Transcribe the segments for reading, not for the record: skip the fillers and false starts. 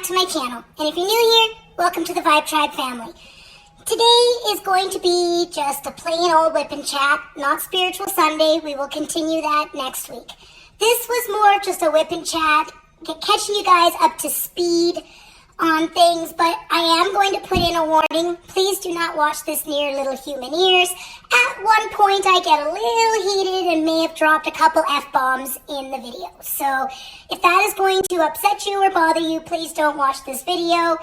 to my channel. And if you're new here, welcome to the Vibe Tribe family. Today is going to be just a plain old WIP Chat, not Spiritual Sunday. We will continue that next week. This was more of just a WIP Chat, catching you guys up to speed on things, but I am going to put in a warning. Please do not watch this near little human ears. At one point, I get a little heated and may have dropped a couple F-bombs in the video. So if that is going to upset you or bother you, please don't watch this video.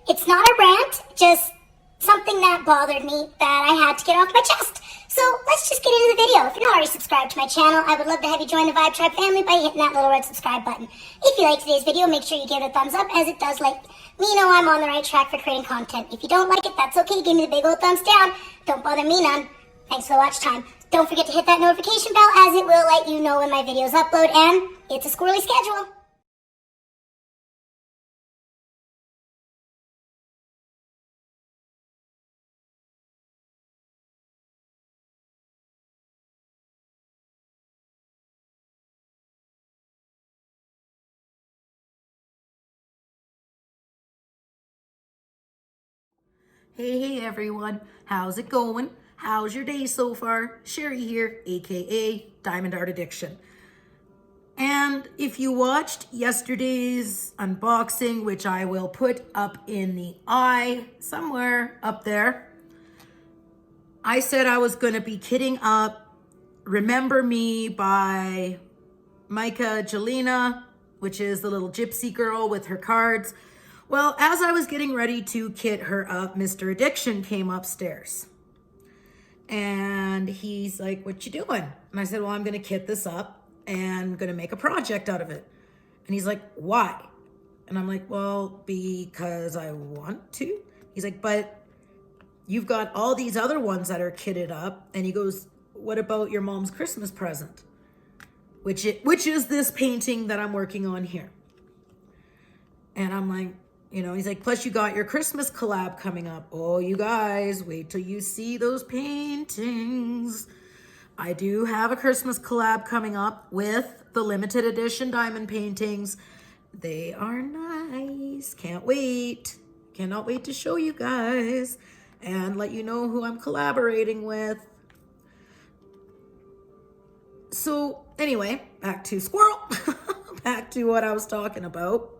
It's not a rant, just something that bothered me that I had to get off my chest. So let's just get into the video. If you're not already subscribed to my channel, I would love to have you join the Vibe Tribe family by hitting that little red subscribe button. If you like today's video, make sure you give it a thumbs up, as it does let me know I'm on the right track for creating content. If you don't like it, that's okay. Give me the big old thumbs down. Don't bother me none. Thanks for the watch time. Don't forget to hit that notification bell, as it will let you know when my videos upload, and it's a squirrely schedule. Hey everyone, how's it going? How's your day so far? Sherry here, aka Diamond Art Addiction. And if you watched yesterday's unboxing, which I will put up in the eye somewhere up there, I said I was going to be kitting up Remember Me by Micah Jelena, which is the little gypsy girl with her cards. Well, as I was getting ready to kit her up, Mr. Addiction came upstairs. And he's like, "What you doing?" And I said, "Well, I'm going to kit this up and going to make a project out of it." And he's like, "Why?" And I'm like, "Well, because I want to." He's like, "But you've got all these other ones that are kitted up." And he goes, "What about your mom's Christmas present?" Which is this painting that I'm working on here. And I'm like, he's like, "Plus you got your Christmas collab coming up." Oh, you guys, wait till you see those paintings. I do have a Christmas collab coming up with the limited edition diamond paintings. They are nice. Can't wait. Cannot wait to show you guys and let you know who I'm collaborating with. So anyway, back to squirrel. Back to what I was talking about.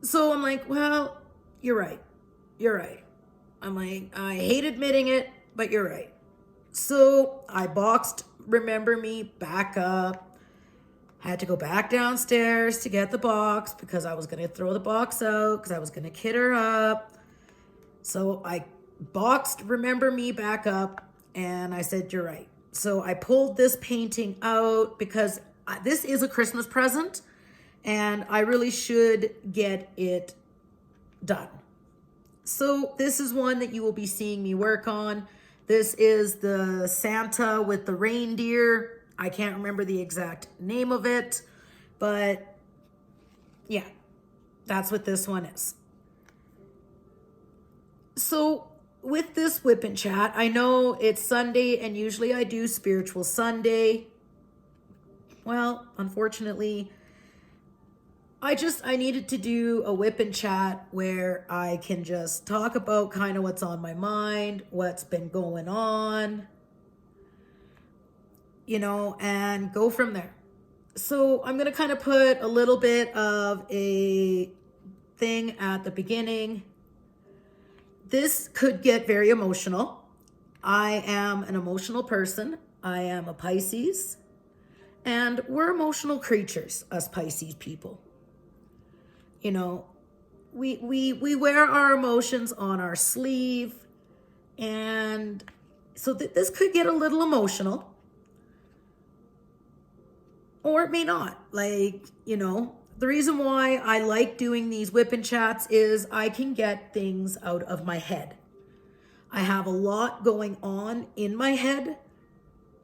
So I'm like, well, you're right. You're right. I'm like, I hate admitting it, but you're right. So I boxed Remember Me back up. I had to go back downstairs to get the box because I was going to throw the box out because I was going to kit her up. So I boxed Remember Me back up and I said, "You're right." So I pulled this painting out because this is a Christmas present. And I really should get it done. So this is one that you will be seeing me work on. This is the Santa with the reindeer. I can't remember the exact name of it, but yeah, that's what this one is. So with this WIP Chat, I know it's Sunday and usually I do Spiritual Sunday. Well, unfortunately, I needed to do a WIP Chat where I can just talk about kind of what's on my mind, what's been going on, and go from there. So I'm going to kind of put a little bit of a thing at the beginning. This could get very emotional. I am an emotional person. I am a Pisces, and we're emotional creatures, us Pisces people. We wear our emotions on our sleeve, and so this could get a little emotional, or it may not. The reason why I like doing these WIP Chats is I can get things out of my head. I have a lot going on in my head,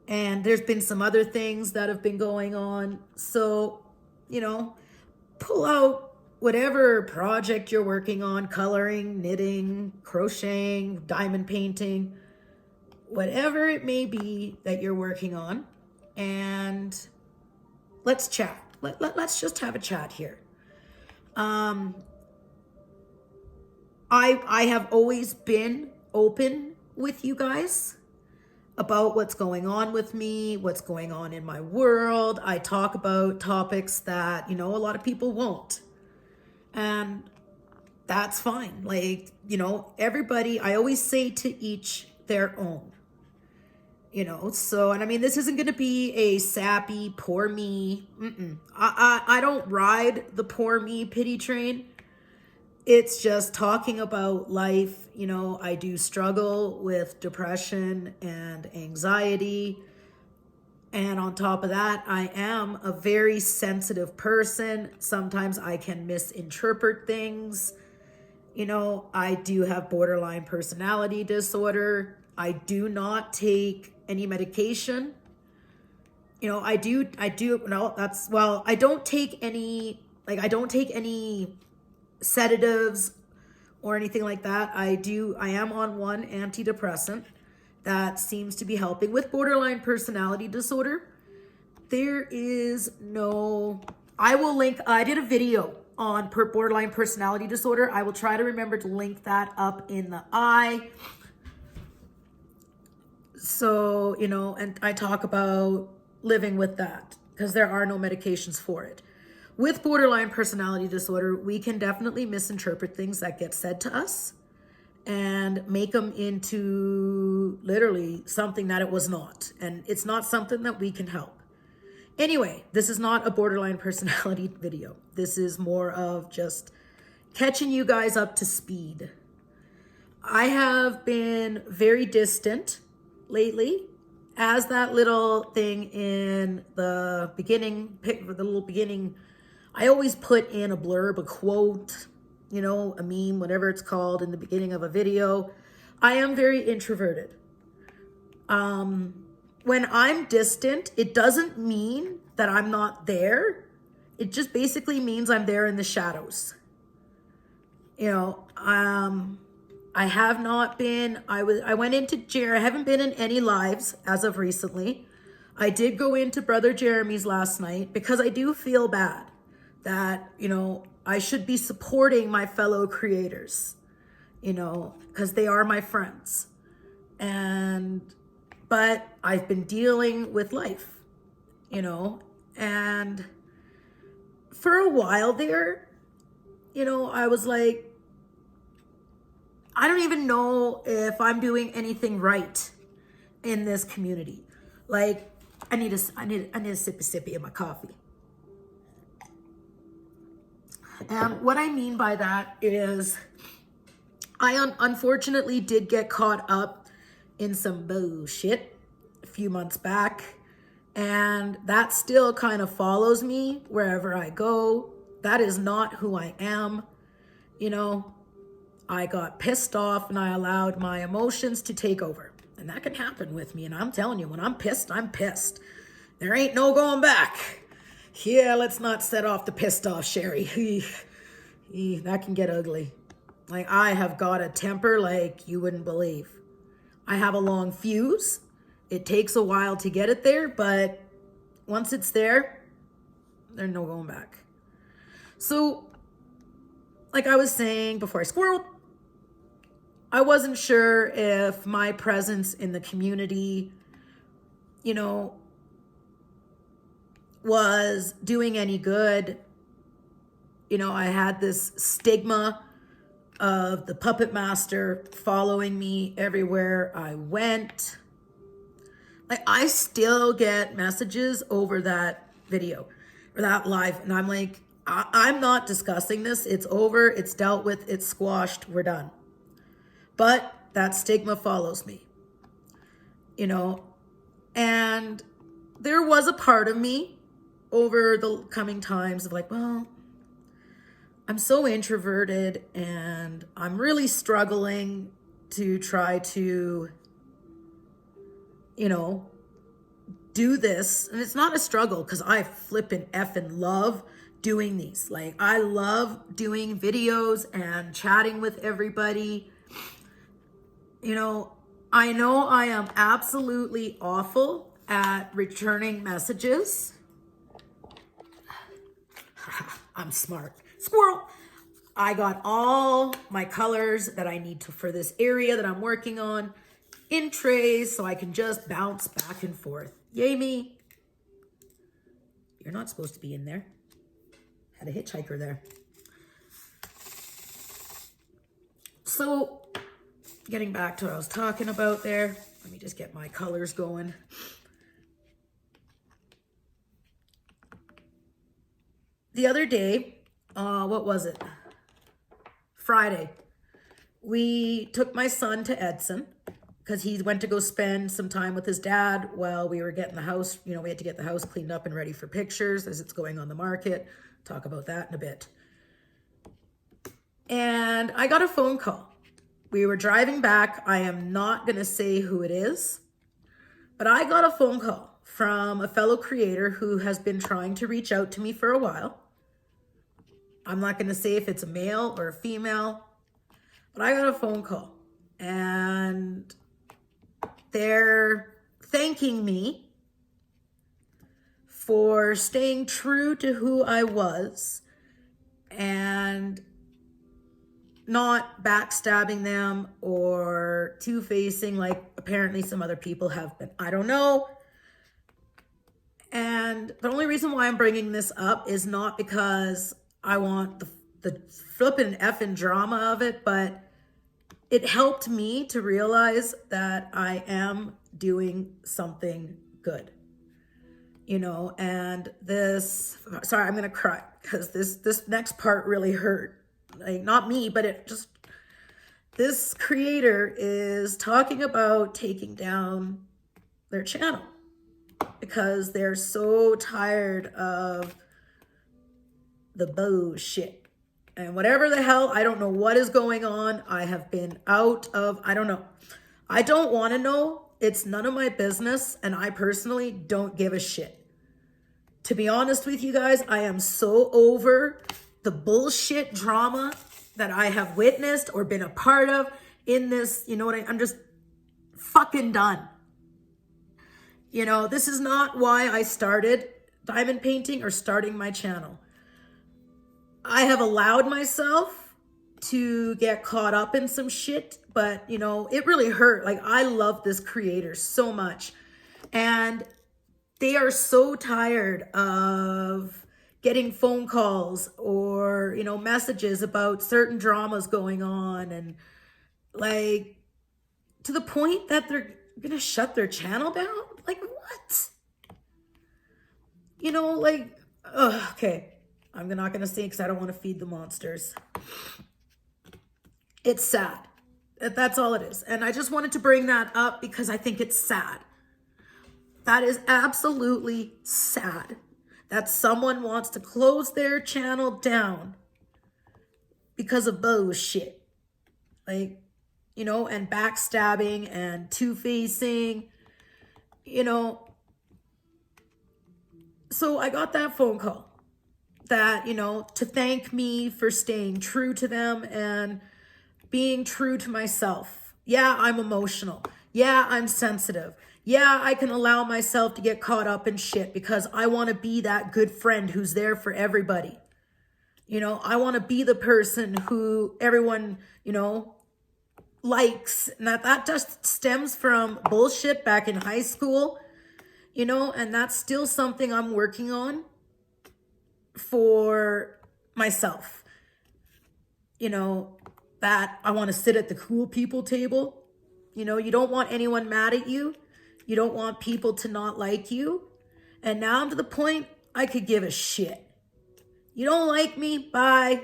and there's been some other things that have been going on. So, pull out whatever project you're working on, coloring, knitting, crocheting, diamond painting, whatever it may be that you're working on, and let's chat. Let's just have a chat here. I have always been open with you guys about what's going on with me, what's going on in my world. I talk about topics that, a lot of people won't. And that's fine. Like, everybody, I always say to each their own, so, and I mean, this isn't going to be a sappy, poor me. I don't ride the poor me pity train. It's just talking about life. I do struggle with depression and anxiety. And on top of that, I am a very sensitive person. Sometimes I can misinterpret things. I do have borderline personality disorder. I do not take any medication. I don't take any sedatives or anything like that. I am on one antidepressant that seems to be helping with borderline personality disorder. There is no, I will link, I did a video on borderline personality disorder. I will try to remember to link that up in the eye. So, and I talk about living with that because there are no medications for it. With borderline personality disorder, we can definitely misinterpret things that get said to us and make them into literally something that it was not. And it's not something that we can help. Anyway, this is not a borderline personality video. This is more of just catching you guys up to speed. I have been very distant lately, as that little thing in the beginning, the little beginning, I always put in a blurb, a quote, a meme, whatever it's called, in the beginning of a video. I am very introverted. When I'm distant, it doesn't mean that I'm not there. It just basically means I'm there in the shadows. I have not been, I went into I haven't been in any lives as of recently. I did go into Brother Jeremy's last night because I do feel bad that, I should be supporting my fellow creators, because they are my friends. But I've been dealing with life, and for a while there, I was like, I don't even know if I'm doing anything right in this community. Like, I need a sippy of my coffee. And what I mean by that is I unfortunately did get caught up in some bullshit a few months back. And that still kind of follows me wherever I go. That is not who I am. I got pissed off and I allowed my emotions to take over. And that can happen with me. And I'm telling you, when I'm pissed, I'm pissed. There ain't no going back. Yeah, let's not set off the pissed off Sherry. That can get ugly. Like, I have got a temper like you wouldn't believe. I have a long fuse. It takes a while to get it there, but once it's there, there's no going back. So, like I was saying before I squirreled, I wasn't sure if my presence in the community, was doing any good. I had this stigma of the puppet master following me everywhere I went. Like, I still get messages over that video or that live, and I'm like, I'm not discussing this. It's over. It's dealt with. It's squashed. We're done. But that stigma follows me, and there was a part of me over the coming times of like, well, I'm so introverted and I'm really struggling to try to, do this. And it's not a struggle because I flippin' effing love doing these. Like, I love doing videos and chatting with everybody. I know I am absolutely awful at returning messages. I'm smart. Squirrel. I got all my colors that I need to for this area that I'm working on in trays so I can just bounce back and forth. Yay me. You're not supposed to be in there. Had a hitchhiker there. So getting back to what I was talking about there. Let me just get my colors going. The other day, what was it? Friday. We took my son to Edson because he went to go spend some time with his dad while we were getting the house. You know, we had to get the house cleaned up and ready for pictures as it's going on the market. Talk about that in a bit. And I got a phone call. We were driving back. I am not going to say who it is, but I got a phone call from a fellow creator who has been trying to reach out to me for a while. I'm not going to say if it's a male or a female, but I got a phone call and they're thanking me for staying true to who I was and not backstabbing them or two-facing like apparently some other people have been. I don't know. And the only reason why I'm bringing this up is not because I want the flippin' effing drama of it, but it helped me to realize that I am doing something good. You know, and this, sorry, I'm going to cry because this next part really hurt. Like, not me, but it just, this creator is talking about taking down their channel because they're so tired of the bullshit and whatever the hell. I don't know what is going on. I have been out of, I don't know. I don't want to know. It's none of my business. And I personally don't give a shit. To be honest with you guys, I am so over the bullshit drama that I have witnessed or been a part of in this, you know what, I'm just fucking done. You know, this is not why I started diamond painting or starting my channel. I have allowed myself to get caught up in some shit, but you know, it really hurt. Like, I love this creator so much. And they are so tired of getting phone calls or, you know, messages about certain dramas going on, and like to the point that they're gonna shut their channel down. Like, what? You know, like, okay, I'm not gonna say because I don't want to feed the monsters. It's sad. That's all it is. And I just wanted to bring that up because I think it's sad. That is absolutely sad that someone wants to close their channel down because of bullshit. Like, you know, and backstabbing and two-facing, you know. So I got that phone call that, you know, to thank me for staying true to them and being true to myself. Yeah, I'm emotional. Yeah, I'm sensitive. Yeah, I can allow myself to get caught up in shit because I want to be that good friend who's there for everybody. You know, I want to be the person who everyone, you know, likes. And that just stems from bullshit back in high school, you know, and that's still something I'm working on for myself. You know, that I want to sit at the cool people table. You know, you don't want anyone mad at you. You don't want people to not like you. And now I'm to the point I could give a shit. You don't like me? Bye.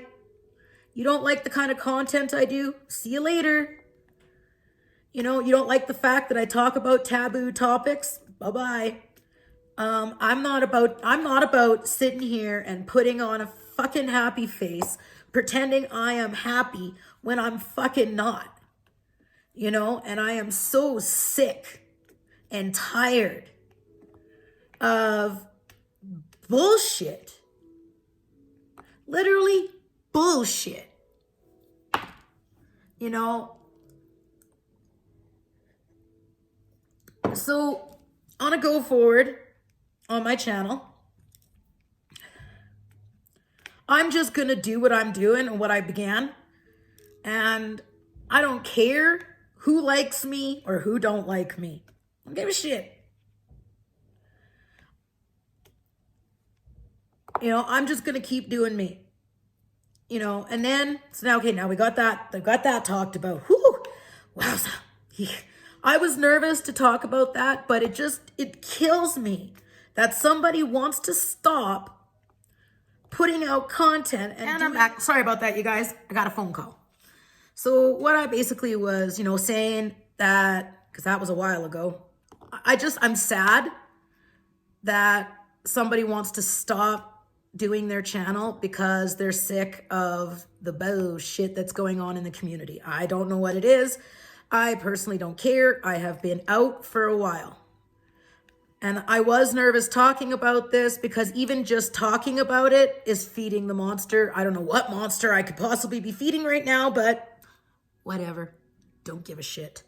You don't like the kind of content I do? See you later. You know, you don't like the fact that I talk about taboo topics? Bye-bye. I'm not about sitting here and putting on a fucking happy face, pretending I am happy when I'm fucking not. You know, and I am so sick and tired of bullshit. Literally bullshit. You know, so on a go forward on my channel, I'm just going to do what I'm doing and what I began. And I don't care who likes me or who don't like me. I don't give a shit. You know, I'm just going to keep doing me. You know, and then, so now, okay, now we got that talked about. Whew, wowza. I was nervous to talk about that, but it kills me that somebody wants to stop putting out content. And I'm back. Sorry about that, you guys. I got a phone call. So what I basically was, saying that, because that was a while ago, I'm sad that somebody wants to stop doing their channel because they're sick of the bullshit that's going on in the community. I don't know what it is. I personally don't care. I have been out for a while. And I was nervous talking about this because even just talking about it is feeding the monster. I don't know what monster I could possibly be feeding right now, but whatever. Don't give a shit.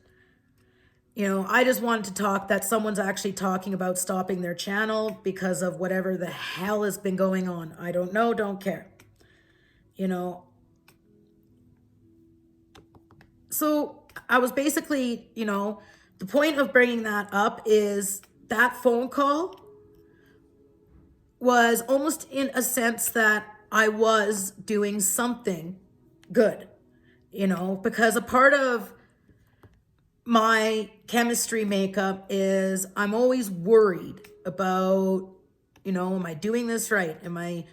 I just wanted to talk that someone's actually talking about stopping their channel because of whatever the hell has been going on. I don't know, don't care. So I was basically, the point of bringing that up is that phone call was almost in a sense that I was doing something good, because a part of my chemistry makeup is I'm always worried about, am I doing this right? Am I,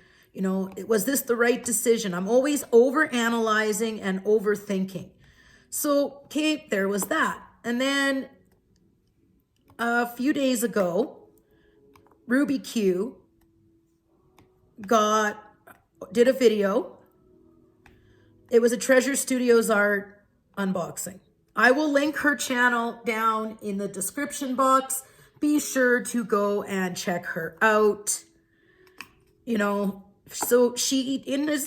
was this the right decision? I'm always over analyzing and overthinking. So, okay, there was that. And then a few days ago, Ruby Q did a video. It was a Treasure Studios art unboxing. I will link her channel down in the description box. Be sure to go and check her out. So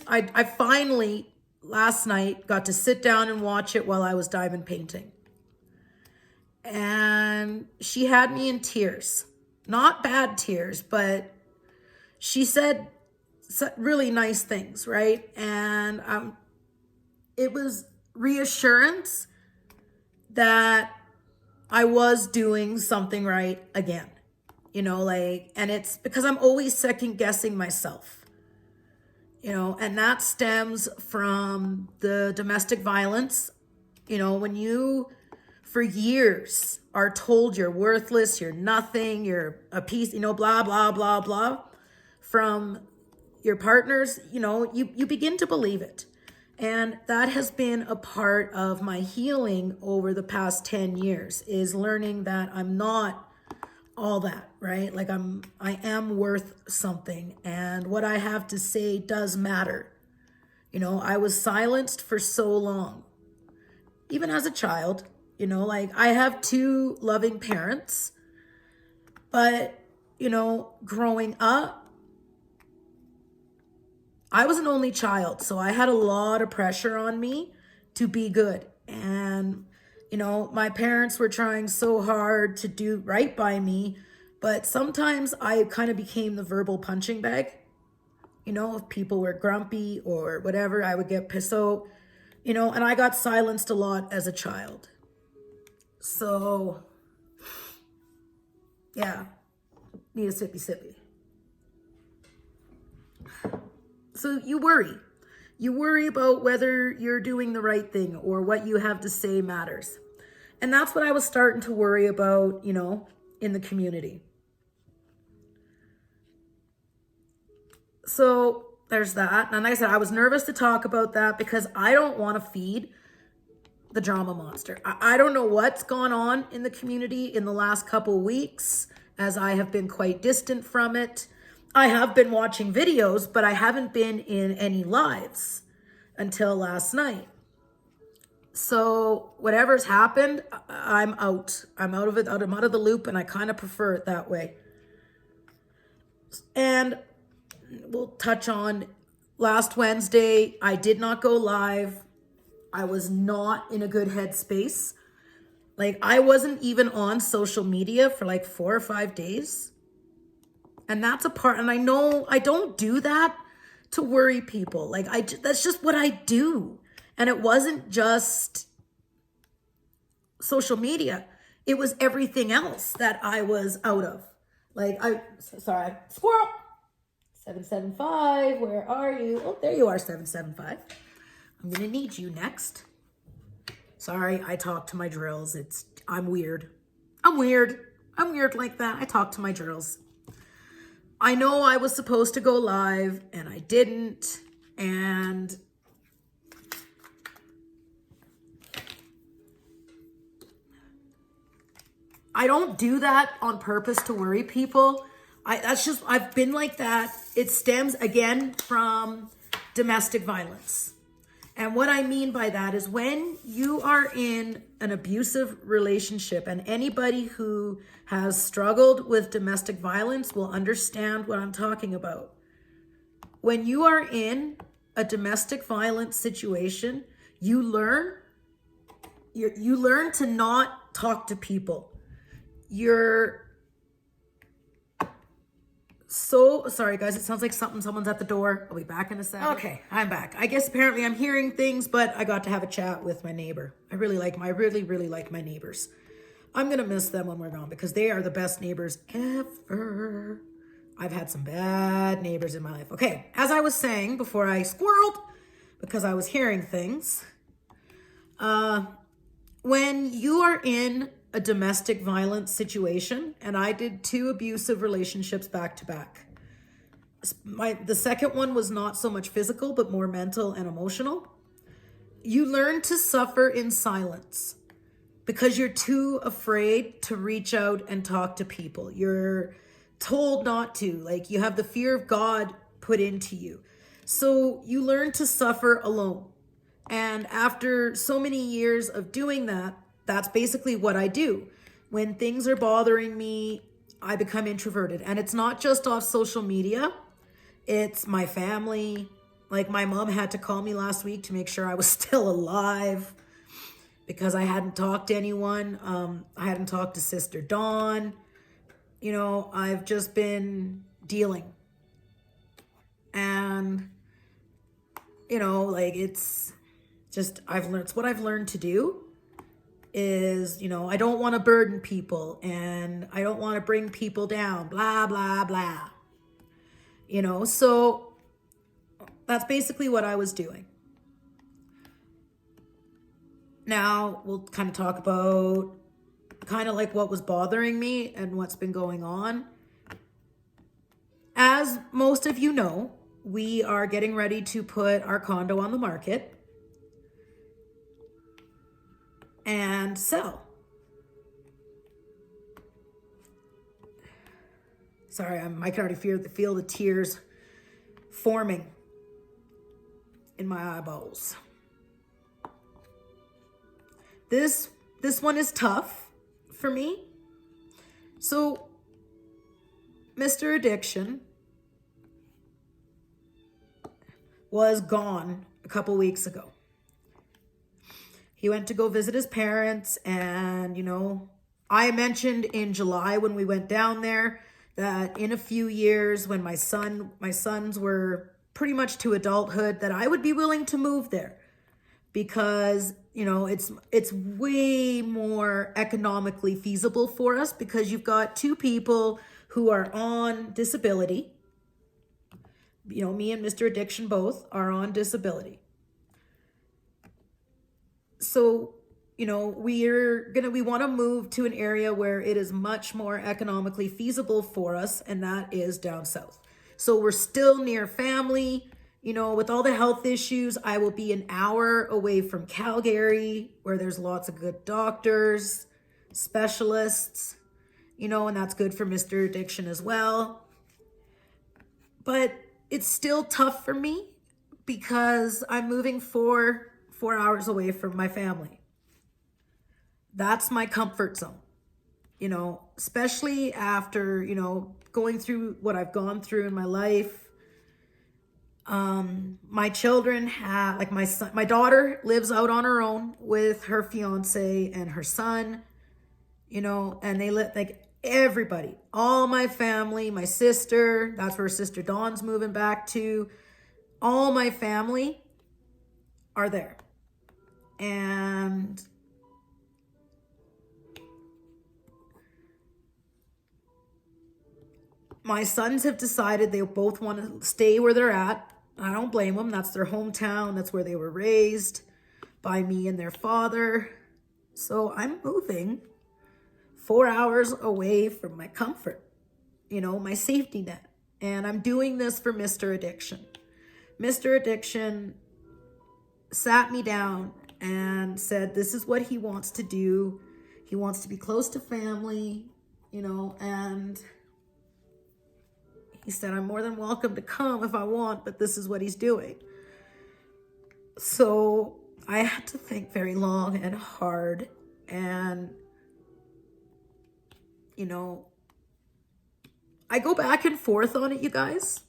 I finally last night got to sit down and watch it while I was diamond painting. And she had me in tears. Not bad tears, but she said really nice things, right? And it was reassurance that I was doing something right again, and it's because I'm always second guessing myself, and that stems from the domestic violence, when you for years are told you're worthless, you're nothing, you're a piece, blah, blah, blah, blah, from your partners, you begin to believe it. And that has been a part of my healing over the past 10 years is learning that I'm not all that, right? Like I am worth something and what I have to say does matter. I was silenced for so long, even as a child, I have 2 loving parents, but, growing up, I was an only child, so I had a lot of pressure on me to be good. And, my parents were trying so hard to do right by me, but sometimes I kind of became the verbal punching bag. If people were grumpy or whatever, I would get pissed. So, and I got silenced a lot as a child. So, yeah, need a sippy. So you worry about whether you're doing the right thing or what you have to say matters. And that's what I was starting to worry about, in the community. So there's that. And like I said, I was nervous to talk about that because I don't want to feed the drama monster. I don't know what's gone on in the community in the last couple weeks as I have been quite distant from it. I have been watching videos, but I haven't been in any lives until last night. So whatever's happened, I'm out. I'm out of it. I'm out of the loop, and I kind of prefer it that way. And we'll touch on last Wednesday. I did not go live. I was not in a good headspace. Like I wasn't even on social media for like 4 or 5 days. And that's a part, and I know I don't do that to worry people. Like that's just what I do. And it wasn't just social media. It was everything else that I was out of. Like sorry, squirrel. 775, where are you? Oh, there you are, 775. I'm gonna need you next. Sorry, I talk to my drills. I'm weird. I'm weird like that. I talk to my drills. I know I was supposed to go live and I didn't. And I don't do that on purpose to worry people. I've been like that. It stems again from domestic violence. And what I mean by that is when you are in an abusive relationship, and anybody who has struggled with domestic violence will understand what I'm talking about. When you are in a domestic violence situation, you learn to not talk to people. So sorry guys, it sounds like someone's at the door. I'll be back in a second. Okay, I'm back. I guess apparently I'm hearing things, but I got to have a chat with my neighbor. I really like my neighbors. I'm gonna miss them when we're gone because they are the best neighbors ever. I've had some bad neighbors in my life. Okay, as I was saying before I squirreled because I was hearing things. When you are in a domestic violence situation, and I did 2 abusive relationships back to back. The second one was not so much physical, but more mental and emotional. You learn to suffer in silence because you're too afraid to reach out and talk to people. You're told not to, like you have the fear of God put into you. So you learn to suffer alone. And after so many years of doing that, that's basically what I do. When things are bothering me, I become introverted. And it's not just off social media. It's my family. Like my mom had to call me last week to make sure I was still alive because I hadn't talked to anyone. I hadn't talked to Sister Dawn. You know, I've just been dealing. And, you know, like it's what I've learned to do. Is, you know, I don't want to burden people and I don't want to bring people down, blah, blah, blah. You know, so that's basically what I was doing. Now we'll kind of talk about kind of like what was bothering me and what's been going on. As most of you know, we are getting ready to put our condo on the market and sell. Sorry, I can already feel the tears forming in my eyeballs. This one is tough for me. So, Mr. Addiction was gone a couple weeks ago. He went to go visit his parents, and, you know, I mentioned in July when we went down there that in a few years when my sons were pretty much to adulthood, that I would be willing to move there because, you know, it's way more economically feasible for us because you've got 2 people who are on disability. You know, me and Mr. Addiction both are on disability. So, you know, we want to move to an area where it is much more economically feasible for us, and that is down south. So we're still near family. You know, with all the health issues, I will be an hour away from Calgary, where there's lots of good doctors, specialists, you know, and that's good for Mr. Addiction as well. But it's still tough for me because I'm moving 4 hours away from my family. That's my comfort zone, you know, especially after, you know, going through what I've gone through in my life. My children have, like my daughter lives out on her own with her fiance and her son, you know, and they live like everybody, all my family, my sister, that's where Sister Dawn's moving back to. all my family are there. And my sons have decided they both want to stay where they're at. I don't blame them. That's their hometown. That's where they were raised by me and their father. So I'm moving 4 hours away from my comfort, my safety net. And I'm doing this for Mr. Addiction. Mr. Addiction sat me down and said, this is what he wants to do. He wants to be close to family, and he said, I'm more than welcome to come if I want, but this is what he's doing. So I had to think very long and hard, and, I go back and forth on it, you guys.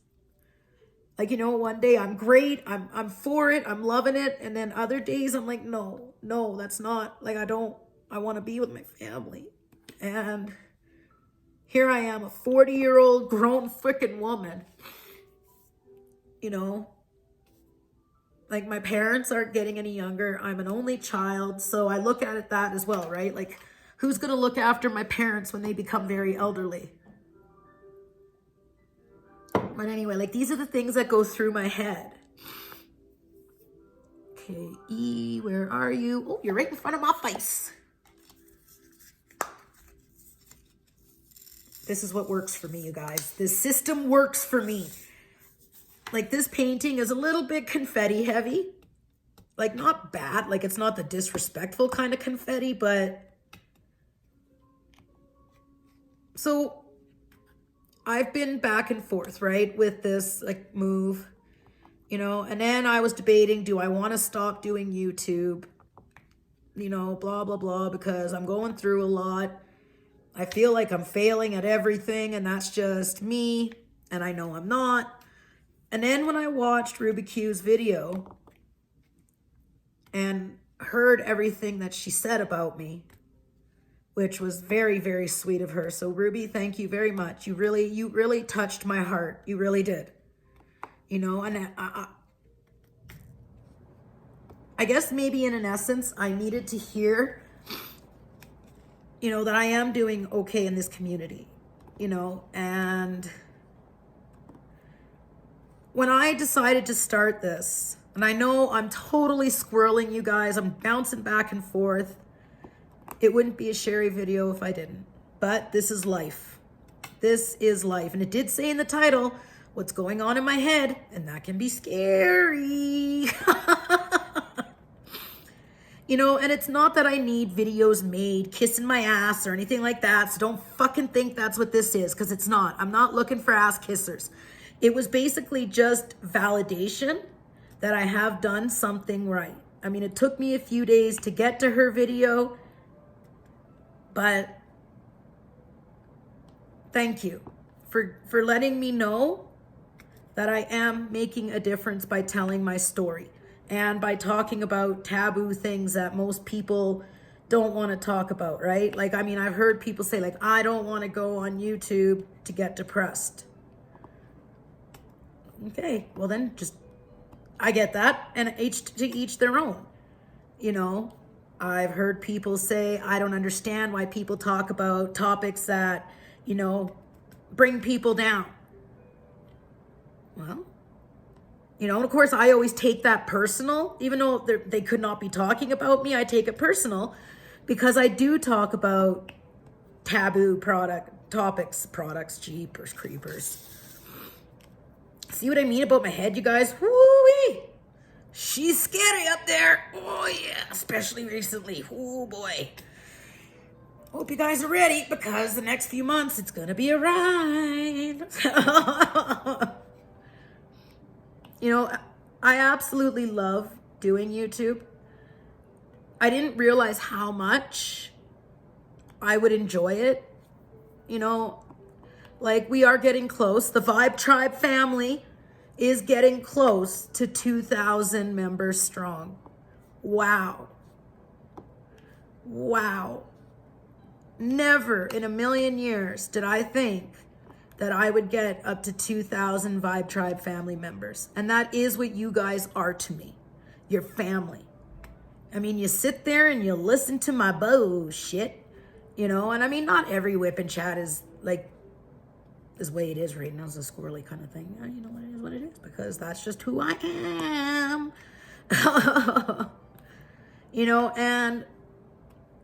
Like, one day I'm great, I'm for it, I'm loving it, and then other days I'm like, no, that's not, like, I want to be with my family. And here I am, a 40-year-old grown freaking woman, like my parents aren't getting any younger. I'm an only child, so I look at it that as well, right? Like, who's going to look after my parents when they become very elderly? But anyway, like, these are the things that go through my head. Okay, E, where are you? Oh, you're right in front of my face. This is what works for me, you guys. This system works for me. Like, this painting is a little bit confetti heavy. Like, not bad. Like, it's not the disrespectful kind of confetti, but... So, I've been back and forth, right, with this, like, move. And then I was debating, do I want to stop doing YouTube? Blah, blah, blah, because I'm going through a lot. I feel like I'm failing at everything, and that's just me, and I know I'm not. And then when I watched Ruby Q's video and heard everything that she said about me, which was very, very sweet of her. So Ruby, thank you very much. You really touched my heart. You really did. And I guess maybe in an essence, I needed to hear that I am doing okay in this community, and when I decided to start this, and I know I'm totally squirreling, you guys, I'm bouncing back and forth. It wouldn't be a Sherry video if I didn't, but this is life. This is life. And it did say in the title, what's going on in my head, and that can be scary. And it's not that I need videos made kissing my ass or anything like that. So don't fucking think that's what this is, because it's not. I'm not looking for ass kissers. It was basically just validation that I have done something right. I mean, it took me a few days to get to her video, but thank you for letting me know that I am making a difference by telling my story. And by talking about taboo things that most people don't want to talk about, right? Like, I mean, I've heard people say, like, I don't want to go on YouTube to get depressed. Okay, well then I get that. And to each their own. I've heard people say, I don't understand why people talk about topics that, bring people down. Well, and of course, I always take that personal. Even though they could not be talking about me, I take it personal because I do talk about taboo products, jeepers, creepers. See what I mean about my head, you guys? Woo-wee! She's scary up there. Oh, yeah, especially recently. Oh, boy. Hope you guys are ready because the next few months, it's going to be a ride. I absolutely love doing YouTube. I didn't realize how much I would enjoy it. Like, we are getting close. The Vibe Tribe family is getting close to 2,000 members strong. Wow. Never in a million years did I think that I would get up to 2,000 Vibe Tribe family members. And that is what you guys are to me. Your family. I mean, you sit there and you listen to my bullshit, you know, and I mean, not every WIP Chat is like this way it is right now. It's a squirrely kind of thing. You know, it is what it is, because that's just who I am. You know, and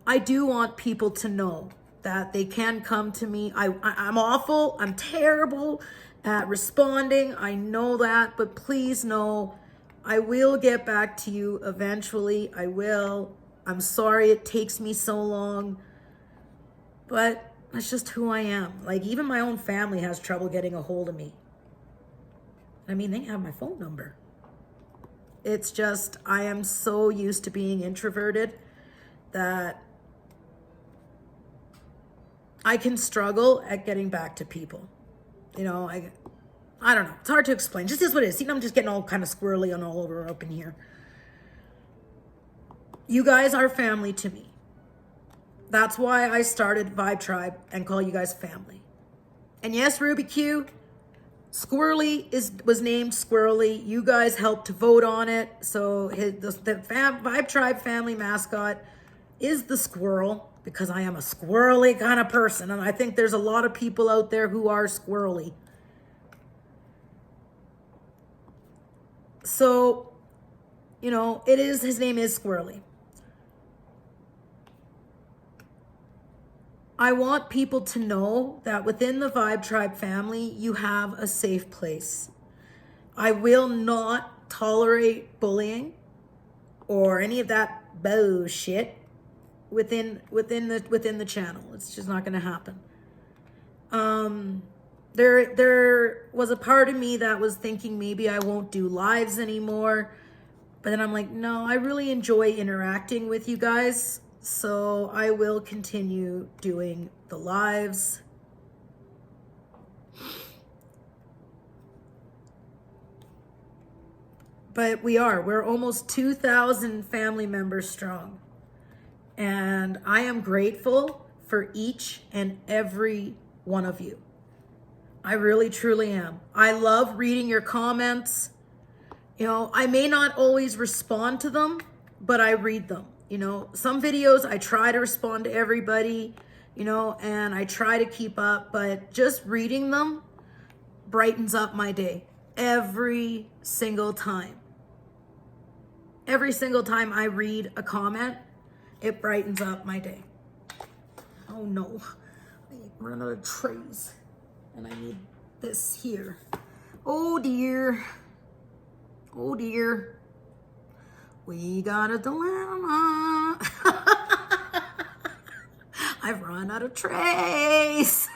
I do want people to know that they can come to me. I'm awful. I'm terrible at responding. I know that, but please know I will get back to you eventually. I will. I'm sorry it takes me so long, but that's just who I am. Like, even my own family has trouble getting a hold of me. I mean, they have my phone number. It's just, I am so used to being introverted that I can struggle at getting back to people. You know, I don't know. It's hard to explain. Just is what it is. See, I'm just getting all kind of squirrely and all over up in here. You guys are family to me. That's why I started Vibe Tribe and call you guys family. And yes, Ruby Q, Squirrely was named Squirrely. You guys helped to vote on it. So the Vibe Tribe family mascot is the squirrel, because I am a squirrely kind of person. And I think there's a lot of people out there who are squirrely. So, you know, his name is Squirrely. I want people to know that within the Vibe Tribe family, you have a safe place. I will not tolerate bullying or any of that bullshit within the channel. It's just not going to happen. There was a part of me that was thinking maybe I won't do lives anymore, but then I'm like, no, I really enjoy interacting with you guys, so I will continue doing the lives. But we're almost 2,000 family members strong. And I am grateful for each and every one of you. I really, truly am. I love reading your comments. You know, I may not always respond to them, but I read them. You know, some videos I try to respond to everybody, you know, and I try to keep up, but just reading them brightens up my day every single time. Every single time I read a comment, it brightens up my day. Oh no, I run out of trays and I need this here. Oh dear. Oh dear. We got a dilemma. I've run out of trays.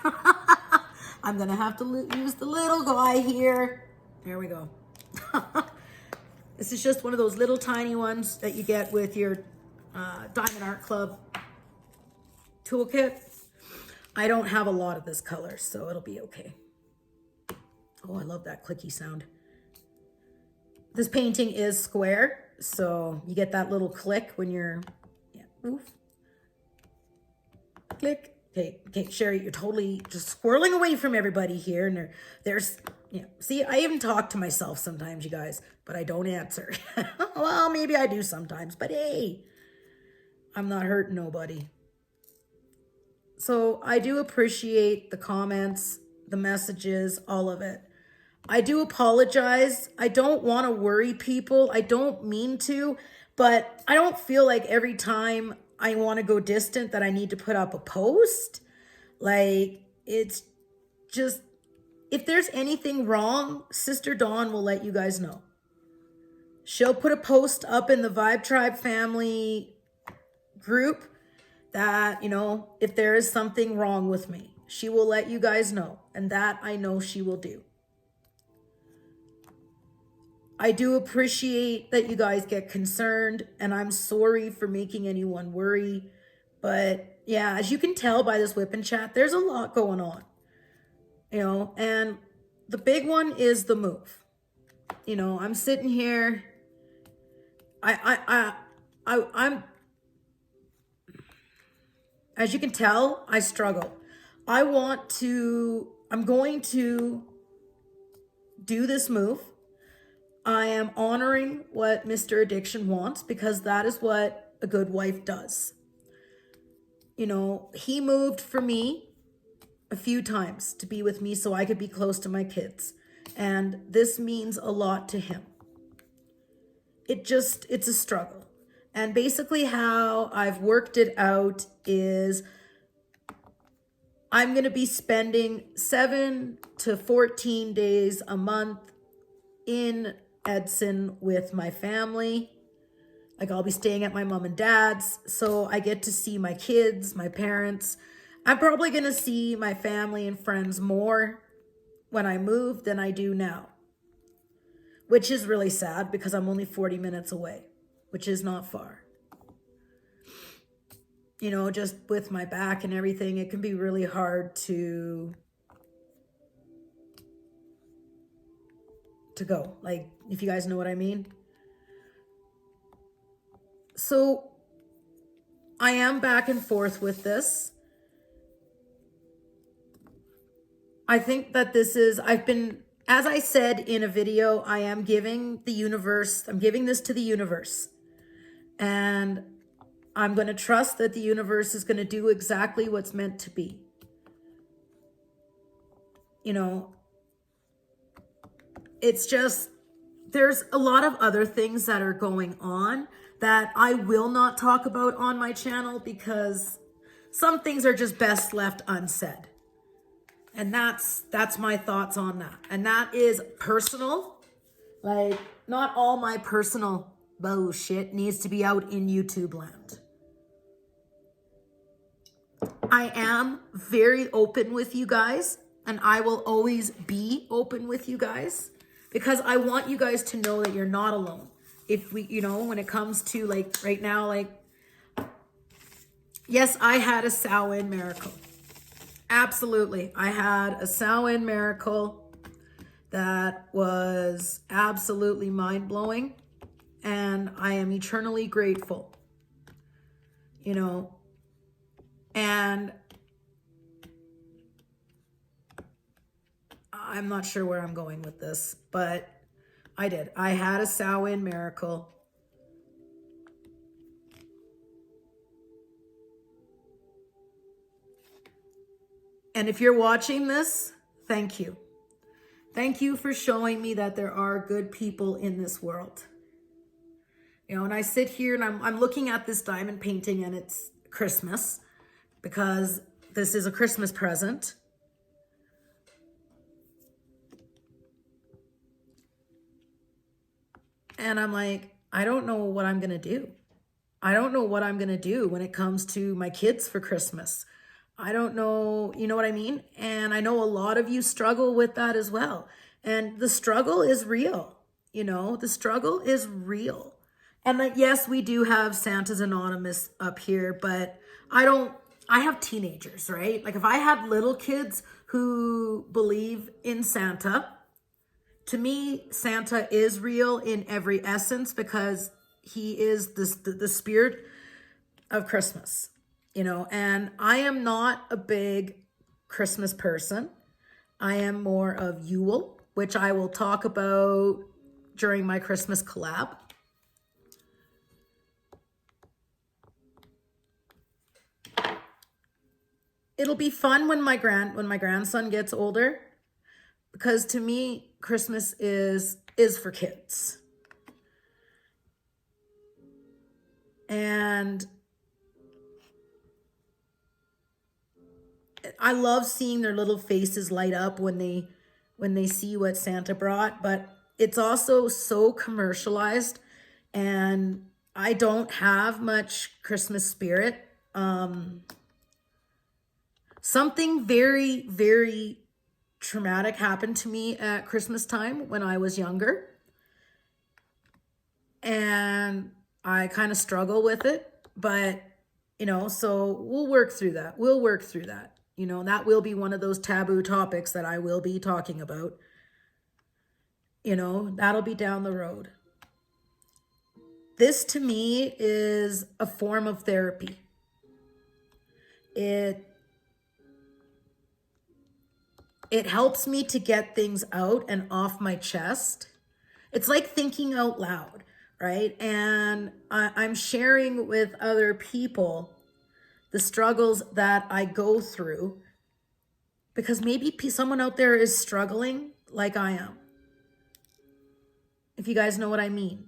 I'm gonna have to use the little guy here. There we go. This is just one of those little tiny ones that you get with your Diamond Art Club toolkit. I don't have a lot of this color, so it'll be okay. Oh, I love that clicky sound. This painting is square, so you get that little click when you're, yeah, oof. Click. Okay, Sherry, you're totally just squirreling away from everybody here, and there's, yeah. See, I even talk to myself sometimes, you guys, but I don't answer. Well, maybe I do sometimes, but hey, I'm not hurting nobody. So I do appreciate the comments, the messages, all of it. I do apologize. I don't want to worry people. I don't mean to, but I don't feel like every time I want to go distant that I need to put up a post. Like, it's just, if there's anything wrong, Sister Dawn will let you guys know. She'll put a post up in the Vibe Tribe family group that, you know, if there is something wrong with me, she will let you guys know. And that I know she will do. I do appreciate that you guys get concerned, and I'm sorry for making anyone worry. But yeah, as you can tell by this WIP Chat, there's a lot going on, you know, and the big one is the move. You know, I'm sitting here. I'm, as you can tell, I struggle. I want to I'm going to do this move. I am honoring what Mr. Addiction wants because that is what a good wife does. You know, he moved for me a few times to be with me so I could be close to my kids. And this means a lot to him. It's a struggle. And basically how I've worked it out is I'm going to be spending 7 to 14 days a month in Edson with my family. Like I'll be staying at my mom and dad's, so I get to see my kids, my parents. I'm probably going to see my family and friends more when I move than I do now, which is really sad because I'm only 40 minutes away, which is not far. You know, just with my back and everything, it can be really hard to go. Like, if you guys know what I mean. So I am back and forth with this. I think that as I said in a video, I am giving I'm giving this to the universe. And I'm going to trust that the universe is going to do exactly what's meant to be. You know, it's just, there's a lot of other things that are going on that I will not talk about on my channel because some things are just best left unsaid. And that's my thoughts on that. And that is personal. Like, not all my personal bullshit needs to be out in YouTube land. I am very open with you guys, and I will always be open with you guys because I want you guys to know that you're not alone. If we, you know, when it comes to like right now, like, yes, I had a Samhain miracle. Absolutely. I had a Samhain miracle that was absolutely mind-blowing, and I am eternally grateful. You know, and I'm not sure where I'm going with this, but I did. I had a Samhain miracle. And if you're watching this, thank you. Thank you for showing me that there are good people in this world. You know, and I sit here and I'm looking at this diamond painting, and it's Christmas because this is a Christmas present. And I'm like, I don't know what I'm going to do. I don't know what I'm going to do when it comes to my kids for Christmas. I don't know, you know what I mean? And I know a lot of you struggle with that as well. And the struggle is real. You know, the struggle is real. And like, yes, we do have Santa's Anonymous up here, but I have teenagers, right? Like if I had little kids who believe in Santa, to me, Santa is real in every essence because he is the spirit of Christmas, you know, and I am not a big Christmas person. I am more of Yule, which I will talk about during my Christmas collab. It'll be fun when my grandson gets older, because to me, Christmas is for kids. And I love seeing their little faces light up when they see what Santa brought, but it's also so commercialized and I don't have much Christmas spirit. Something very, very traumatic happened to me at Christmas time when I was younger. And I kind of struggle with it, but you know, so we'll work through that. We'll work through that. You know, that will be one of those taboo topics that I will be talking about. You know, that'll be down the road. This to me is a form of therapy. it helps me to get things out and off my chest. It's like thinking out loud, right? And I'm sharing with other people the struggles that I go through, because maybe someone out there is struggling like I am. If you guys know what I mean,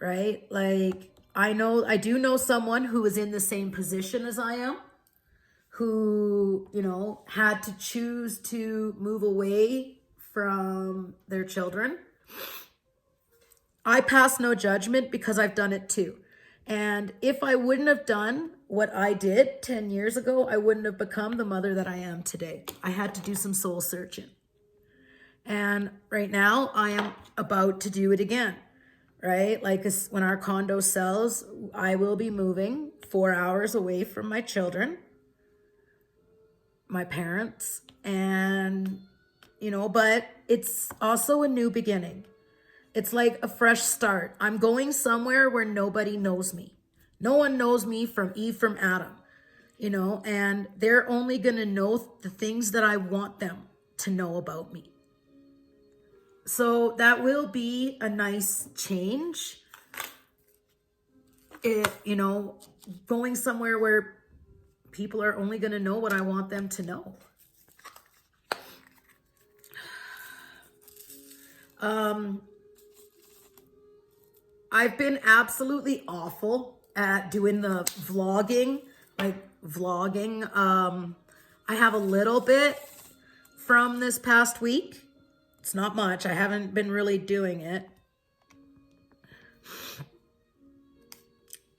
right? Like, I do know someone who is in the same position as I am, who, had to choose to move away from their children. I pass no judgment because I've done it too. And if I wouldn't have done what I did 10 years ago, I wouldn't have become the mother that I am today. I had to do some soul searching. And right now I am about to do it again, right? Like when our condo sells, I will be moving 4 hours away from my children, my parents, and, but it's also a new beginning. It's like a fresh start. I'm going somewhere where nobody knows me. No one knows me from Eve from Adam, and they're only going to know the things that I want them to know about me. So that will be a nice change. Going somewhere where people are only going to know what I want them to know. I've been absolutely awful at doing the vlogging, I have a little bit from this past week. It's not much. I haven't been really doing it.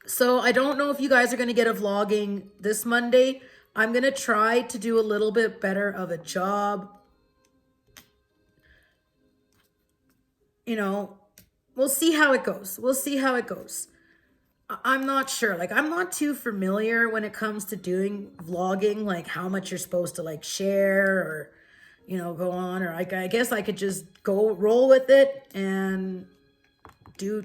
So I don't know if you guys are going to get a vlogging this Monday. I'm going to try to do a little bit better of a job. We'll see how it goes. I'm not sure. I'm not too familiar when it comes to doing vlogging, like how much you're supposed to share or, go on, or I guess I could just roll with it and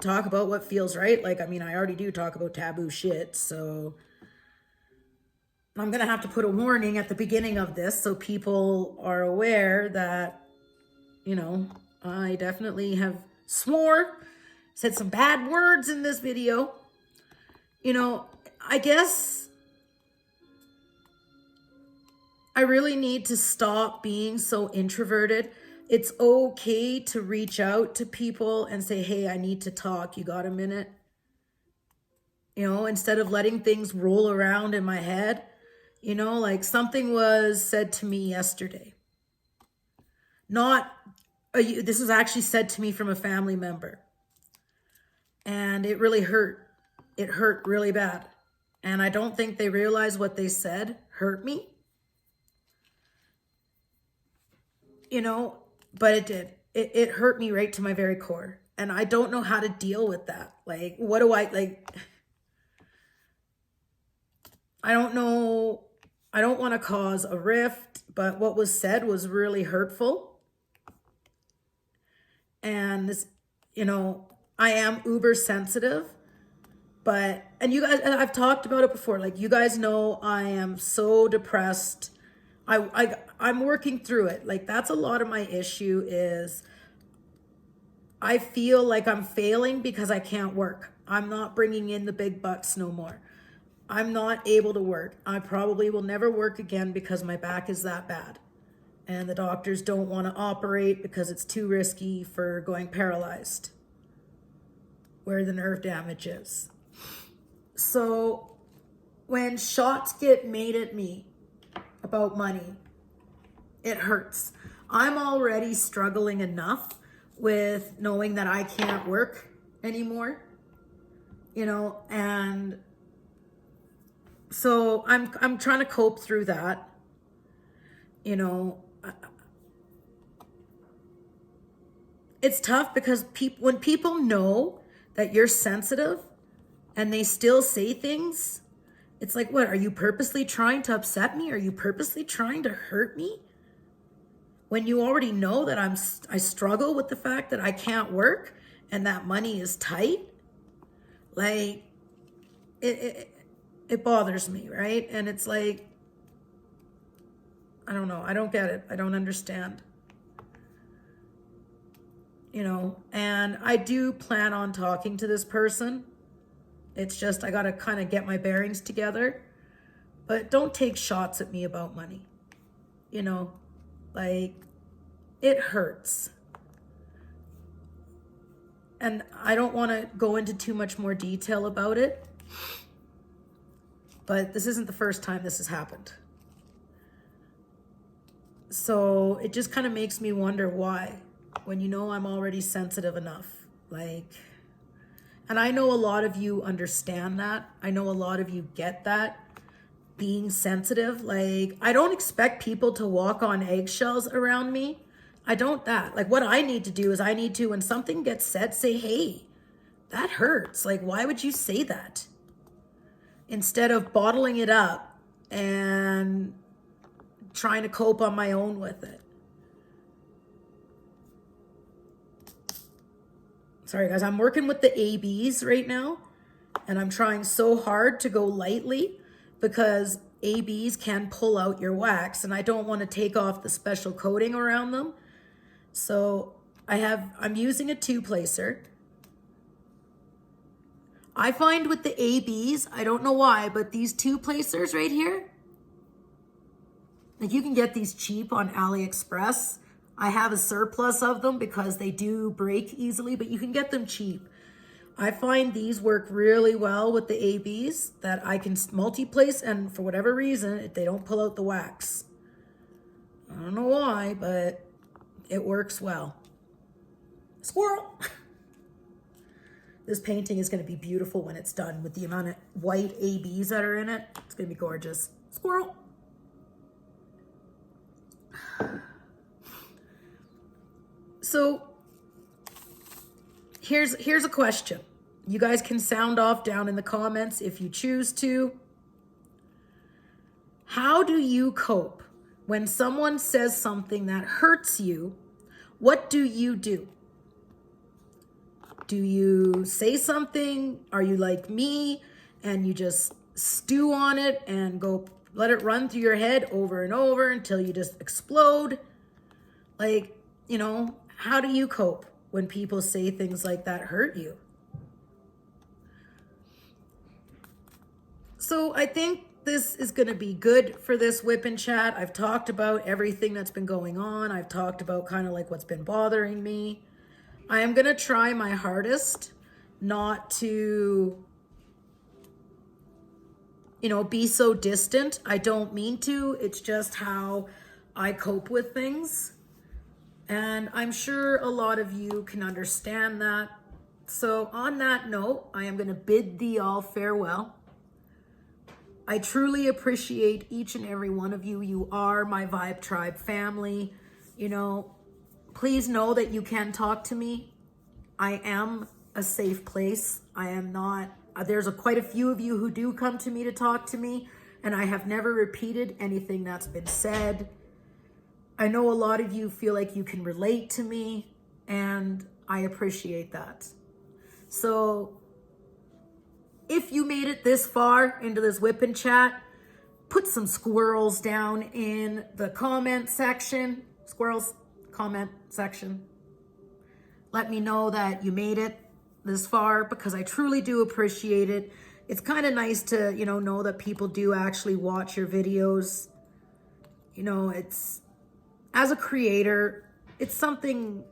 talk about what feels right. I already do talk about taboo shit. So I'm going to have to put a warning at the beginning of this so people are aware that, I definitely have said some bad words in this video. I guess I really need to stop being so introverted. It's okay to reach out to people and say, hey, I need to talk. You got a minute? Instead of letting things roll around in my head, something was said to me yesterday. This was actually said to me from a family member. And it really hurt. It hurt really bad. And I don't think they realized what they said hurt me. But it did. It hurt me right to my very core. And I don't know how to deal with that. What do I don't know. I don't want to cause a rift, but what was said was really hurtful. And this, I am uber sensitive. And you guys, and I've talked about it before. You guys know I am so depressed. I'm working through it. That's a lot of my issue is I feel like I'm failing because I can't work. I'm not bringing in the big bucks no more. I'm not able to work. I probably will never work again because my back is that bad. And the doctors don't want to operate because it's too risky for going paralyzed where the nerve damage is. So when shots get made at me about money, it hurts. I'm already struggling enough with knowing that I can't work anymore, and so I'm trying to cope through that, It's tough because when people know that you're sensitive and they still say things, it's like, what, are you purposely trying to upset me? Are you purposely trying to hurt me? When you already know that I struggle with the fact that I can't work and that money is tight, it bothers me, right? And it's like, I don't know. I don't get it. I don't understand. You know, and I do plan on talking to this person. It's just I got to kind of get my bearings together. But don't take shots at me about money. You know, like, it hurts. And I don't want to go into too much more detail about it. But this isn't the first time this has happened. So it just kind of makes me wonder why, when you know I'm already sensitive enough. Like, and I know a lot of you understand that. I know a lot of you get that. Being sensitive, like, I don't expect people to walk on eggshells around me. I don't that. Like, what I need to do is I need to, when something gets said, say, hey, that hurts. Like, why would you say that? Instead of bottling it up and trying to cope on my own with it. Sorry, guys, I'm working with the ABs right now, and I'm trying so hard to go lightly because ABs can pull out your wax, and I don't want to take off the special coating around them. So I'm using a two-placer. I find with the ABs, I don't know why, but these two-placers right here, like, you can get these cheap on AliExpress. I have a surplus of them because they do break easily, but you can get them cheap. I find these work really well with the ABs, that I can multi-place, and for whatever reason, they don't pull out the wax. I don't know why, but it works well. Squirrel! This painting is going to be beautiful when it's done with the amount of white ABs that are in it. It's going to be gorgeous. Squirrel! So here's a question. You guys can sound off down in the comments if you choose to. How do you cope when someone says something that hurts you? What do you do? Do you say something? Are you like me and you just stew on it and go let it run through your head over and over until you just explode? Like, you know, how do you cope when people say things like that hurt you? So I think this is going to be good for this WIP and Chat. I've talked about everything that's been going on. I've talked about kind of like what's been bothering me. I am going to try my hardest not to, you know, be so distant. I don't mean to. It's just how I cope with things. And I'm sure a lot of you can understand that. So on that note, I am going to bid thee all farewell. I truly appreciate each and every one of you. You are my Vibe Tribe family. You know, please know that you can talk to me. I am a safe place. I am not, there's quite a few of you who do come to me to talk to me, and I have never repeated anything that's been said. I know a lot of you feel like you can relate to me, and I appreciate that. So if you made it this far into this WIP and Chat, put some squirrels down in the comment section. Squirrels, comment section. Let me know that you made it this far, because I truly do appreciate it. It's kind of nice to, you know that people do actually watch your videos. You know, it's, as a creator, it's something,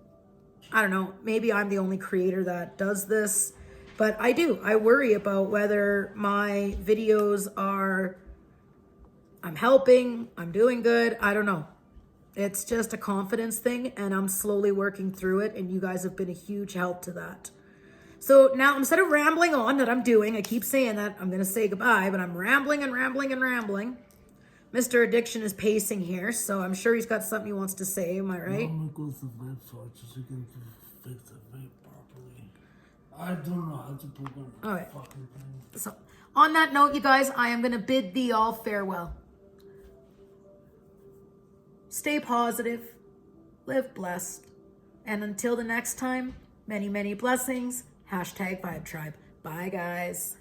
I don't know, maybe I'm the only creator that does this, but I worry about whether my videos are, I'm helping, I'm doing good, I don't know. It's just a confidence thing, and I'm slowly working through it, and you guys have been a huge help to that. So now, instead of rambling on that I'm doing, I keep saying that I'm going to say goodbye, but I'm rambling and rambling and rambling. Mr. Addiction is pacing here, so I'm sure he's got something he wants to say, am I right? I'm gonna go to the vape so you can fix the vape properly. I don't know how to program the All right. fucking thing. So, on that note, you guys, I am going to bid thee all farewell. Stay positive, live blessed, and until the next time, many, many blessings. #Vibe Tribe. Bye, guys.